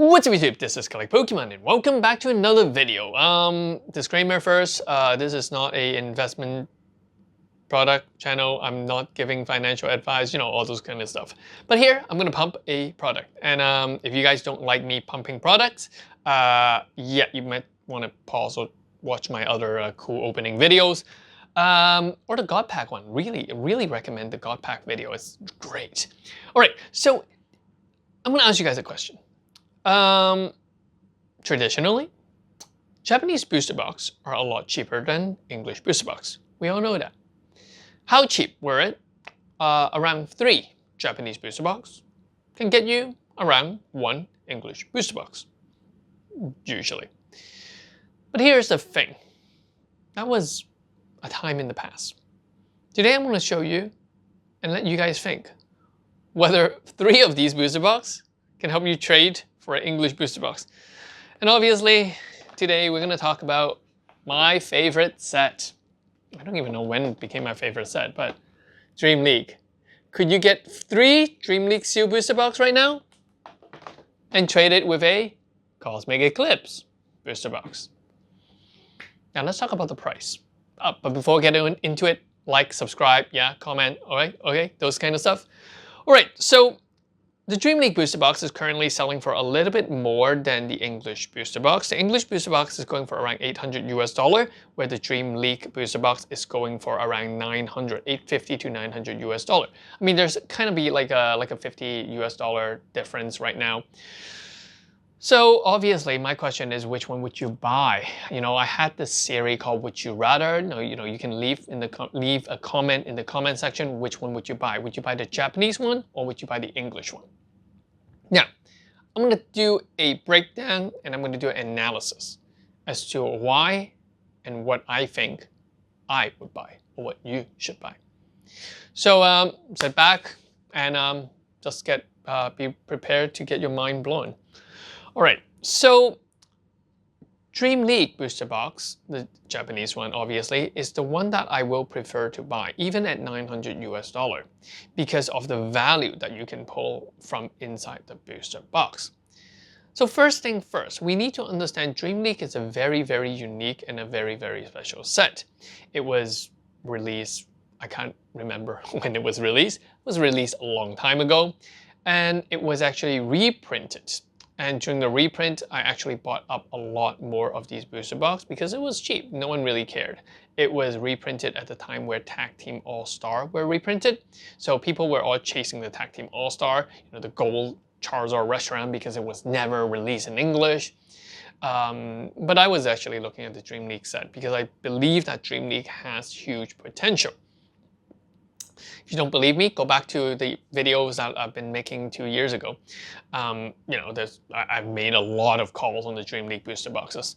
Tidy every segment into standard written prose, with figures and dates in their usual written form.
What's up YouTube, this is Collect Pokemon and welcome back to another video. Disclaimer first, this is not a investment product channel. I'm not giving financial advice, all those kind of stuff. But here, I'm gonna pump a product. And if you guys don't like me pumping products, yeah, you might wanna pause or watch my other cool opening videos. Or the God Pack one, really recommend the God Pack video, it's great. All right, so I'm gonna ask you guys a question. Traditionally, Japanese booster box are a lot cheaper than English booster box. We all know that. How cheap were it? Around 3 Japanese booster box can get you around 1 English booster box, usually. But here's the thing. That was a time in the past. Today I'm going to show you and let you guys think whether 3 of these booster box can help you trade for an English booster box. And obviously, today we're going to talk about my favorite set. I don't even know when it became my favorite set, but Dream League. Could you get 3 Dream League Seal booster box right now and trade it with a Cosmic Eclipse booster box? Now let's talk about the price. But before we get into it, like, subscribe, yeah, comment, okay, those kind of stuff. All right, so the Dream League booster box is currently selling for a little bit more than the English booster box. The English booster box is going for around $800 US, where the Dream League booster box is going for around $850 to $900 US. I mean, there's kind of be like a $50 US difference right now. So obviously, my question is, which one would you buy? I had this series called Would You Rather. You can leave a comment in the comment section. Which one would you buy? Would you buy the Japanese one or would you buy the English one? Now, I'm going to do a breakdown and I'm going to do an analysis as to why and what I think I would buy or what you should buy. So sit back and just be prepared to get your mind blown. All right, so Dream League booster box, the Japanese one obviously, is the one that I will prefer to buy, even at $900 US, because of the value that you can pull from inside the booster box. So first thing first, we need to understand Dream League is a very, very unique and a very, very special set. It was released, I can't remember when it was released. It was released a long time ago, and it was actually reprinted. And during the reprint, I actually bought up a lot more of these booster box because it was cheap. No one really cared. It was reprinted at the time where Tag Team All-Star were reprinted. So people were all chasing the Tag Team All-Star, the gold Charizard Reshiram, because it was never released in English. But I was actually looking at the Dream League set because I believe that Dream League has huge potential. If you don't believe me, go back to the videos that I've been making 2 years ago. I've made a lot of calls on the Dream League booster boxes.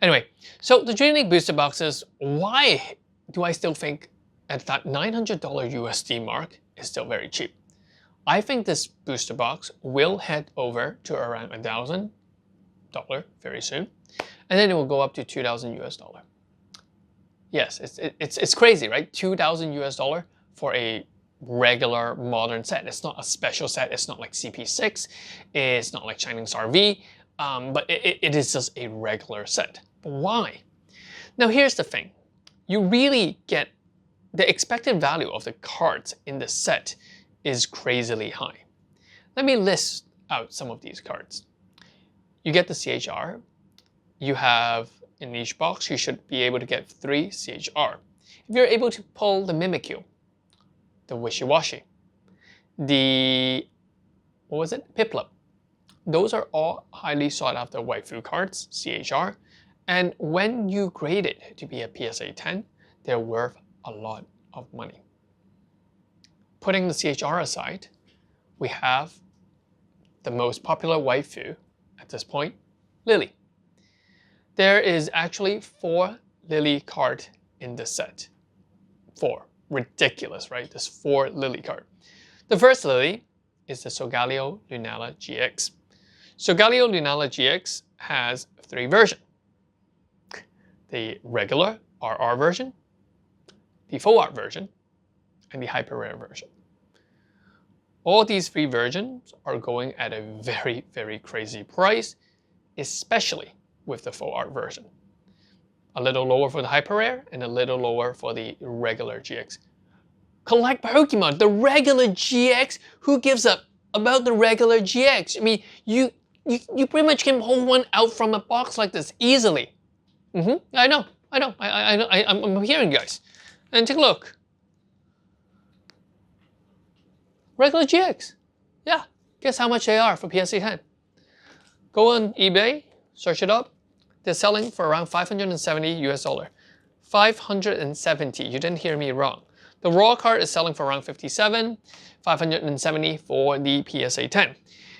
Anyway, so the Dream League booster boxes, why do I still think at that $900 USD mark is still very cheap? I think this booster box will head over to around $1,000 very soon, and then it will go up to $2,000 US. Yes, it's crazy, right? $2,000 US for a regular modern set. It's not a special set. It's not like CP6. It's not like Shining Star V. But it is just a regular set. But why? Now here's the thing. You really get the expected value of the cards in the set is crazily high. Let me list out some of these cards. You get the CHR. You have in each box, you should be able to get 3 CHR. If you're able to pull the Mimikyu, the Wishy-Washy, the, Piplup. Those are all highly sought after waifu cards, CHR, and when you grade it to be a PSA 10, they're worth a lot of money. Putting the CHR aside, we have the most popular waifu at this point, Lily. There is actually 4 Lily cards in this set. 4. Ridiculous, right? There's 4 Lily cards. The first Lily is the Solgaleo Lunala GX. Solgaleo Lunala GX has 3 versions. The regular RR version, the full art version, and the hyper rare version. All these three versions are going at a very, very crazy price, especially with the full art version. A little lower for the hyper rare and a little lower for the regular GX. Collect Pokemon, the regular GX? Who gives up about the regular GX? I mean, you pretty much can pull one out from a box like this easily. I know, I'm hearing you guys. And take a look. Regular GX. Yeah, guess how much they are for PSA 10. Go on eBay, search it up. They're selling for around $570 US. 570, you didn't hear me wrong. The raw card is selling for around 57, 570 for the PSA 10.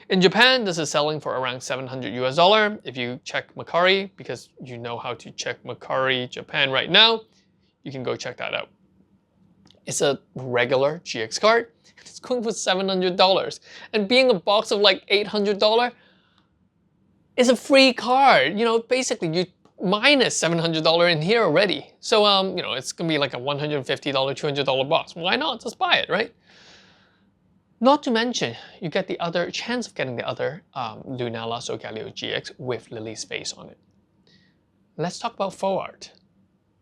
In Japan, this is selling for around $700 US. If you check Mercari, because you know how to check Mercari Japan right now, you can go check that out. It's a regular GX card. It's going for $700. And being a box of like $800, it's a free card. You know, basically you minus $700 in here already. So, you know, it's gonna be like a $150, $200 box. Why not? Just buy it, right? Not to mention, you get the other chance of getting the other Lunala Solgaleo GX with Lily's face on it. Let's talk about full art.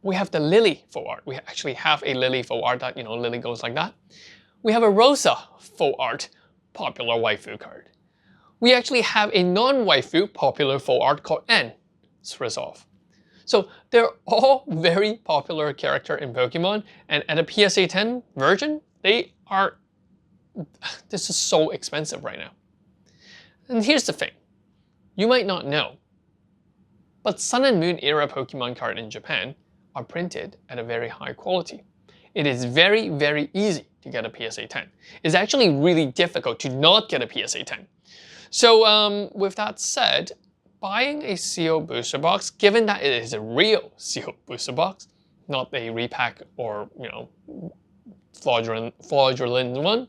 We have the Lily full art. We actually have a Lily full art that, you know, Lily goes like that. We have a Rosa full art popular waifu card. We actually have a non-waifu popular full art called N. Resolve. So they're all very popular character in Pokemon, and at a PSA 10 version, they are, this is so expensive right now. And here's the thing, you might not know, but Sun and Moon era Pokemon cards in Japan are printed at a very high quality. It is very, very easy to get a PSA 10. It's actually really difficult to not get a PSA 10. So with that said, buying a sealed booster box, given that it is a real sealed booster box, not a repack or, you know, fraudulent one,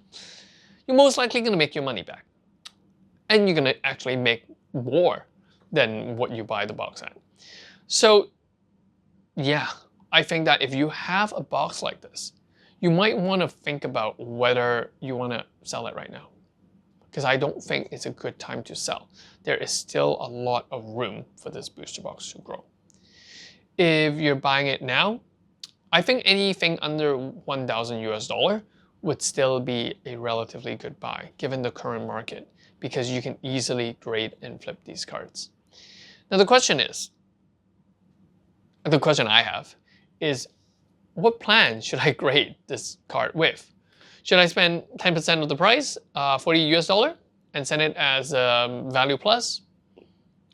you're most likely going to make your money back. And you're going to actually make more than what you buy the box at. So, yeah, I think that if you have a box like this, you might want to think about whether you want to sell it right now. Because I don't think it's a good time to sell. There is still a lot of room for this booster box to grow. If you're buying it now, I think anything under $1,000 US would still be a relatively good buy given the current market, because you can easily grade and flip these cards. Now the question I have is, what plan should I grade this card with? Should I spend 10% of the price, $40 US, and send it as value plus?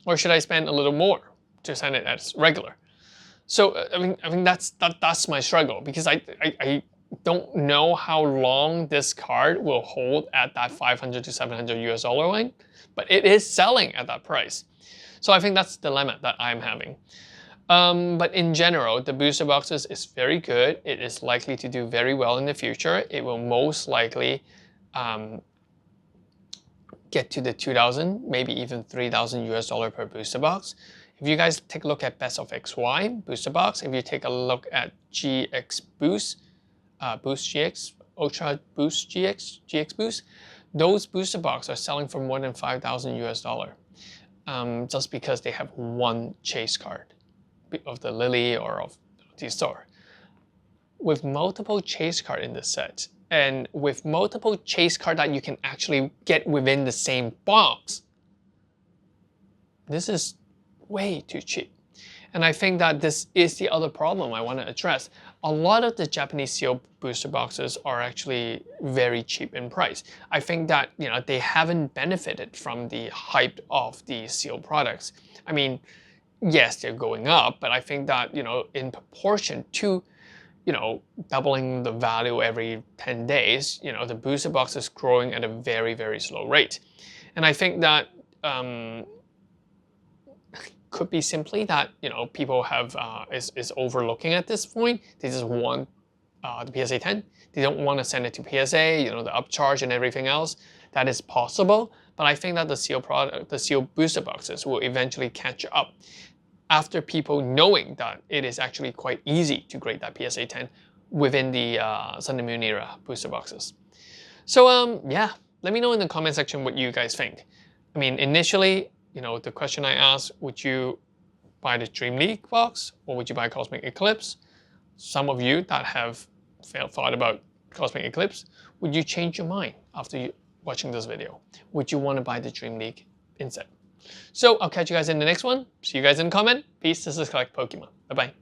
Or should I spend a little more to send it as regular? So I mean that's my struggle, because I don't know how long this card will hold at that $500 to $700 US line, but it is selling at that price. So I think that's the dilemma that I'm having. But in general, the booster boxes is very good. It is likely to do very well in the future. It will most likely get to the $2,000, maybe even $3,000 US per booster box. If you guys take a look at Best of XY booster box, if you take a look at GX Boost, Boost GX, Ultra Boost GX, GX Boost, those booster boxes are selling for more than $5,000 US, just because they have one chase card of the Lily or of the store. With multiple chase card in the set, and with multiple chase card that you can actually get within the same box, this is way too cheap. And I think that this is the other problem I want to address. A lot of the Japanese sealed booster boxes are actually very cheap in price. I think that, you know, they haven't benefited from the hype of the sealed products. I mean, yes, they're going up, but I think that, you know, in proportion to, you know, doubling the value every 10 days, you know, the booster box is growing at a very, very slow rate. And I think that could be simply that, you know, people have is overlooking at this point. They just want the PSA 10. They don't want to send it to PSA, you know, the upcharge and everything else. That is possible, but I think that the sealed booster boxes will eventually catch up after people knowing that it is actually quite easy to grade that PSA 10 within the Sun and Moon era booster boxes. So yeah, Let me know in the comment section what you guys think. I mean, initially, the question I asked, would you buy the Dream League box or would you buy Cosmic Eclipse? Some of you that have thought about Cosmic Eclipse, would you change your mind after watching this video? Would you want to buy the Dream League instead? So I'll catch you guys in the next one. See you guys in the comment. Peace. This is Collect Pokemon. Bye-bye.